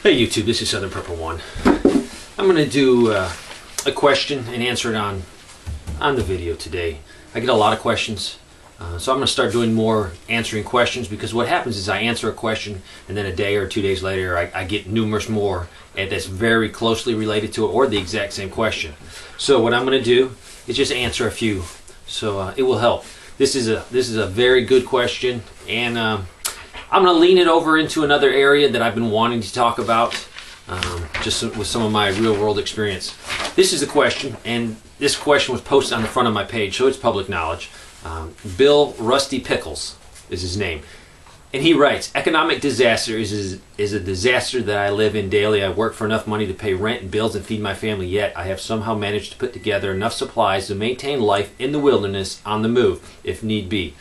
Hey YouTube, this is Southern Purple One. I'm going to do a question and answer it on the video today. I get a lot of questions, so I'm going to start doing more answering questions, because what happens is I answer a question and then a day or 2 days later I get numerous more and that's very closely related to it or the exact same question. So what I'm going to do is just answer a few, so it will help. This is a very good question, and I'm going to lean it over into another area that I've been wanting to talk about, just with some of my real-world experience. This is a question, and this question was posted on the front of my page, so it's public knowledge. Bill Rusty Pickles is his name. And he writes, economic disaster is a disaster that I live in daily. I work for enough money to pay rent and bills and feed my family, yet I have somehow managed to put together enough supplies to maintain life in the wilderness on the move, if need be.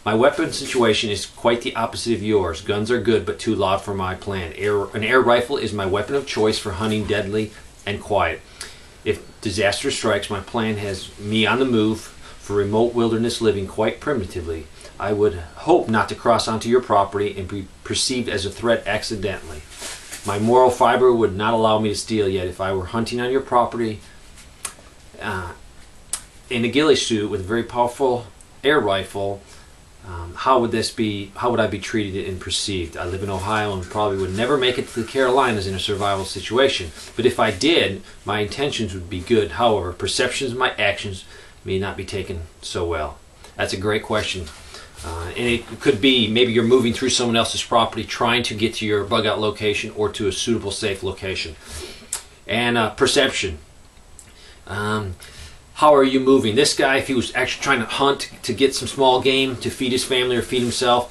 My weapon situation is quite the opposite of yours. Guns are good, but too loud for my plan. An air rifle is my weapon of choice for hunting deadly and quiet. If disaster strikes, my plan has me on the move for remote wilderness living quite primitively. I would hope not to cross onto your property and be perceived as a threat accidentally. My moral fiber would not allow me to steal, yet if I were hunting on your property in a ghillie suit with a very powerful air rifle, how would I be treated and perceived? I live in Ohio and probably would never make it to the Carolinas in a survival situation. But if I did, my intentions would be good. However, perceptions of my actions may not be taken so well. That's a great question. And it could be maybe you're moving through someone else's property trying to get to your bug out location or to a suitable, safe location. And perception. How are you moving? This guy, if he was actually trying to hunt to get some small game to feed his family or feed himself,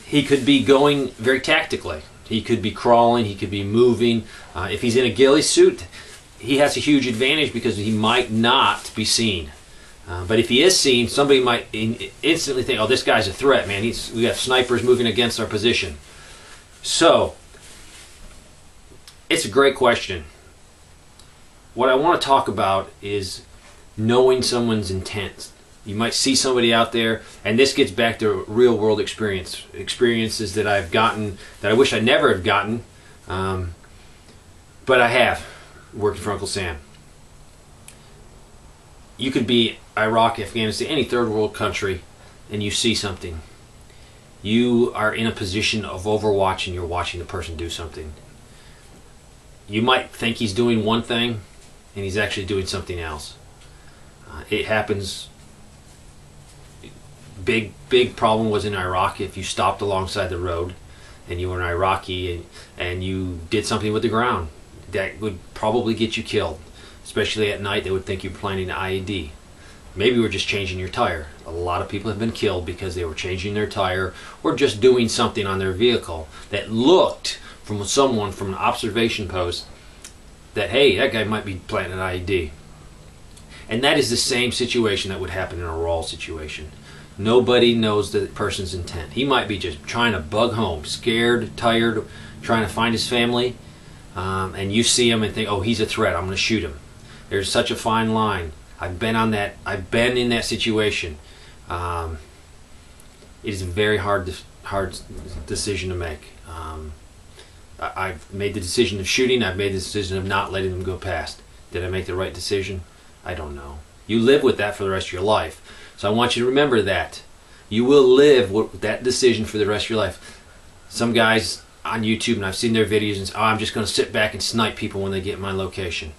he could be going very tactically. He could be crawling, he could be moving. If he's in a ghillie suit, he has a huge advantage because he might not be seen. But if he is seen, somebody might instantly think, oh, this guy's a threat, man. We got snipers moving against our position. So, it's a great question. What I want to talk about is knowing someone's intent. You might see somebody out there, and this gets back to real world experiences that I've gotten that I wish I never had gotten, but I have, working for Uncle Sam. You could be Iraq, Afghanistan, any third world country, and you see something. You are in a position of overwatch and you're watching the person do something. You might think he's doing one thing and he's actually doing something else. It happens. Big problem was in Iraq. If you stopped alongside the road and you were an Iraqi and you did something with the ground, that would probably get you killed. Especially at night, they would think you're planning an IED. Maybe we're just changing your tire. A lot of people have been killed because they were changing their tire or just doing something on their vehicle that looked from someone from an observation post that, hey, that guy might be planning an IED. And that is the same situation that would happen in a raw situation. Nobody knows the person's intent. He might be just trying to bug home, scared, tired, trying to find his family, and you see him and think, oh, he's a threat, I'm going to shoot him. There's such a fine line. I've been in that situation. It is a very hard decision to make. I've made the decision of shooting. I've made the decision of not letting them go past. Did I make the right decision? I don't know. You live with that for the rest of your life. So I want you to remember that. You will live with that decision for the rest of your life. Some guys on YouTube, and I've seen their videos, and say, oh, I'm just going to sit back and snipe people when they get in my location.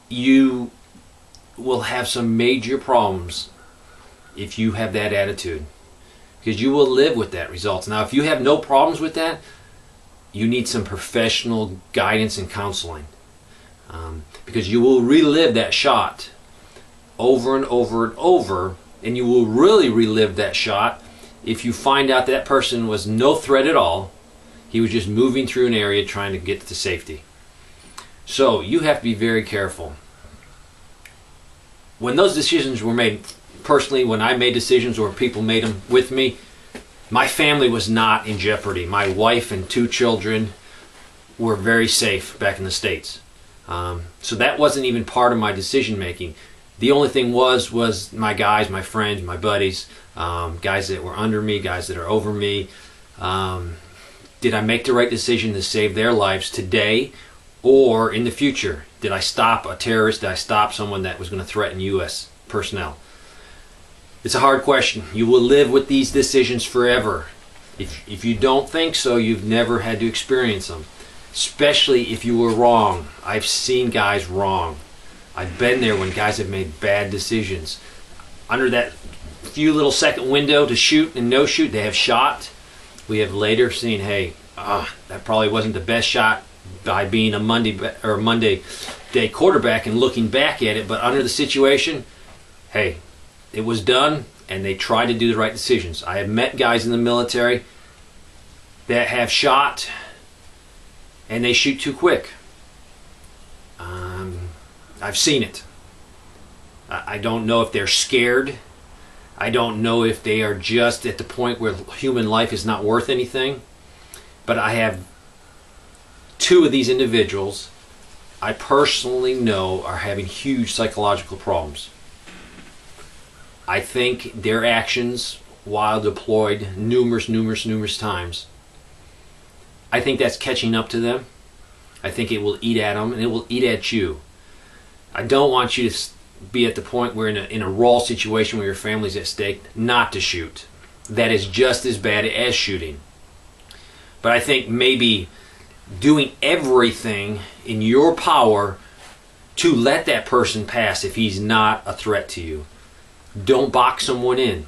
You will have some major problems if you have that attitude, because you will live with that results. Now, if you have no problems with that, you need some professional guidance and counseling, because you will relive that shot over and over and over, and you will really relive that shot if you find out that person was no threat at all. He was just moving through an area trying to get to safety. So you have to be very careful. When those decisions were made, personally, when I made decisions or people made them with me, my family was not in jeopardy. My wife and 2 children were very safe back in the States. So that wasn't even part of my decision making. The only thing was my guys, my friends, my buddies, guys that were under me, guys that are over me. Did I make the right decision to save their lives today or in the future? Did I stop a terrorist? Did I stop someone that was going to threaten U.S. personnel? It's a hard question. You will live with these decisions forever. If you don't think so, you've never had to experience them. Especially if you were wrong. I've seen guys wrong. I've been there when guys have made bad decisions. Under that few little second window to shoot and no shoot, they have shot. We have later seen, hey, that probably wasn't the best shot by being a Monday day quarterback and looking back at it. But under the situation, hey, it was done, and they tried to do the right decisions. I have met guys in the military that have shot and they shoot too quick. I've seen it. I don't know if they're scared. I don't know if they are just at the point where human life is not worth anything. But I have two of these individuals I personally know are having huge psychological problems. I think their actions, while deployed numerous times, I think that's catching up to them. I think it will eat at them, and it will eat at you. I don't want you to be at the point where in a raw situation where your family's at stake, not to shoot. That is just as bad as shooting. But I think maybe doing everything in your power to let that person pass if he's not a threat to you. Don't box someone in.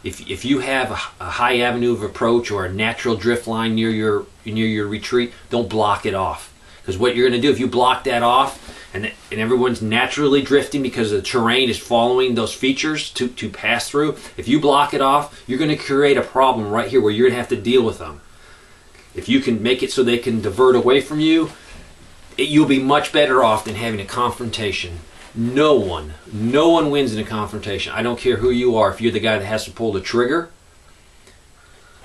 If you have a high avenue of approach or a natural drift line near your retreat, don't block it off. Because what you're going to do if you block that off and everyone's naturally drifting because the terrain is following those features to pass through, if you block it off, you're going to create a problem right here where you're going to have to deal with them. If you can make it so they can divert away from you, you'll be much better off than having a confrontation. No one wins in a confrontation. I don't care who you are. If you're the guy that has to pull the trigger,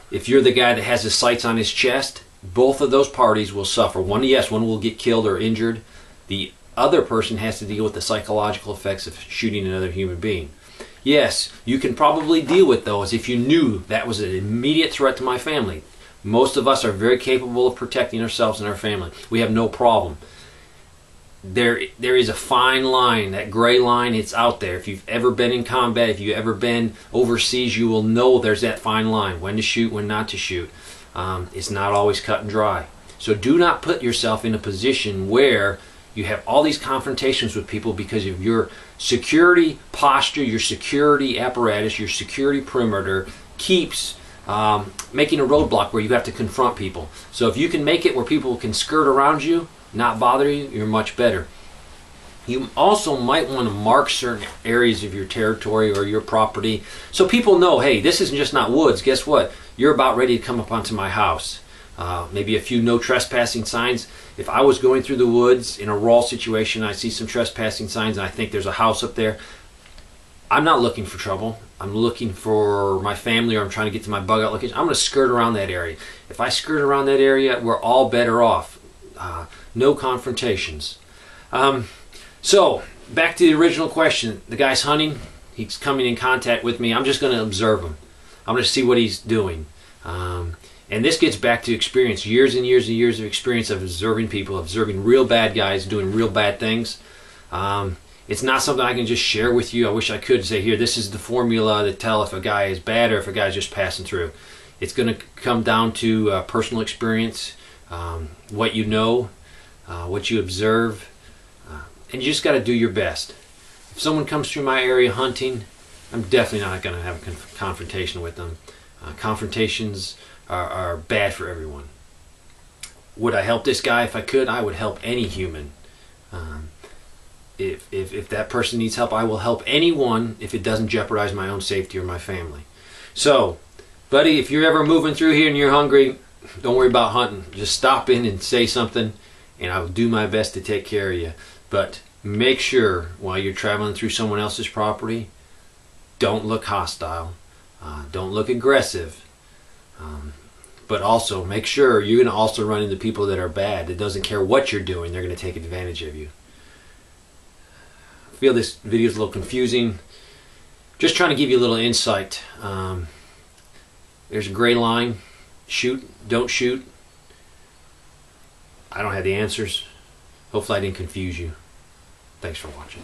if you're the guy that has the sights on his chest, both of those parties will suffer. One will get killed or injured. The other person has to deal with the psychological effects of shooting another human being. Yes, you can probably deal with those if you knew that was an immediate threat to my family. Most of us are very capable of protecting ourselves and our family. We have no problem. There is a fine line, that gray line, it's out there. If you've ever been in combat, if you've ever been overseas, you will know there's that fine line, when to shoot, when not to shoot. It's not always cut and dry. So do not put yourself in a position where you have all these confrontations with people because of your security posture, your security apparatus, your security perimeter keeps making a roadblock where you have to confront people. So if you can make it where people can skirt around you, not bother you, you're much better. You also might want to mark certain areas of your territory or your property so people know, hey, this isn't just not woods. Guess what? You're about ready to come up onto my house. Maybe a few no trespassing signs. If I was going through the woods in a raw situation, I see some trespassing signs and I think there's a house up there, I'm not looking for trouble. I'm looking for my family, or I'm trying to get to my bug out location. I'm going to skirt around that area. If I skirt around that area, we're all better off. No confrontations. So, back to the original question. The guy's hunting. He's coming in contact with me. I'm just going to observe him. I'm going to see what he's doing. And this gets back to experience. Years and years and years of experience of observing people, observing real bad guys doing real bad things. It's not something I can just share with you. I wish I could say, here, this is the formula to tell if a guy is bad or if a guy's just passing through. It's going to come down to personal experience, what you know, what you observe, and you just got to do your best. If someone comes through my area hunting, I'm definitely not going to have a confrontation with them. Confrontations are bad for everyone. Would I help this guy if I could? I would help any human. If that person needs help, I will help anyone if it doesn't jeopardize my own safety or my family. So, buddy, if you're ever moving through here and you're hungry, don't worry about hunting. Just stop in and say something, and I will do my best to take care of you. But make sure while you're traveling through someone else's property, don't look hostile, don't look aggressive, but also make sure you're going to also run into people that are bad. That doesn't care what you're doing, they're going to take advantage of you. I feel this video is a little confusing. Just trying to give you a little insight. There's a gray line. shoot, don't shoot. I don't have the answers. Hopefully I didn't confuse you. Thanks for watching.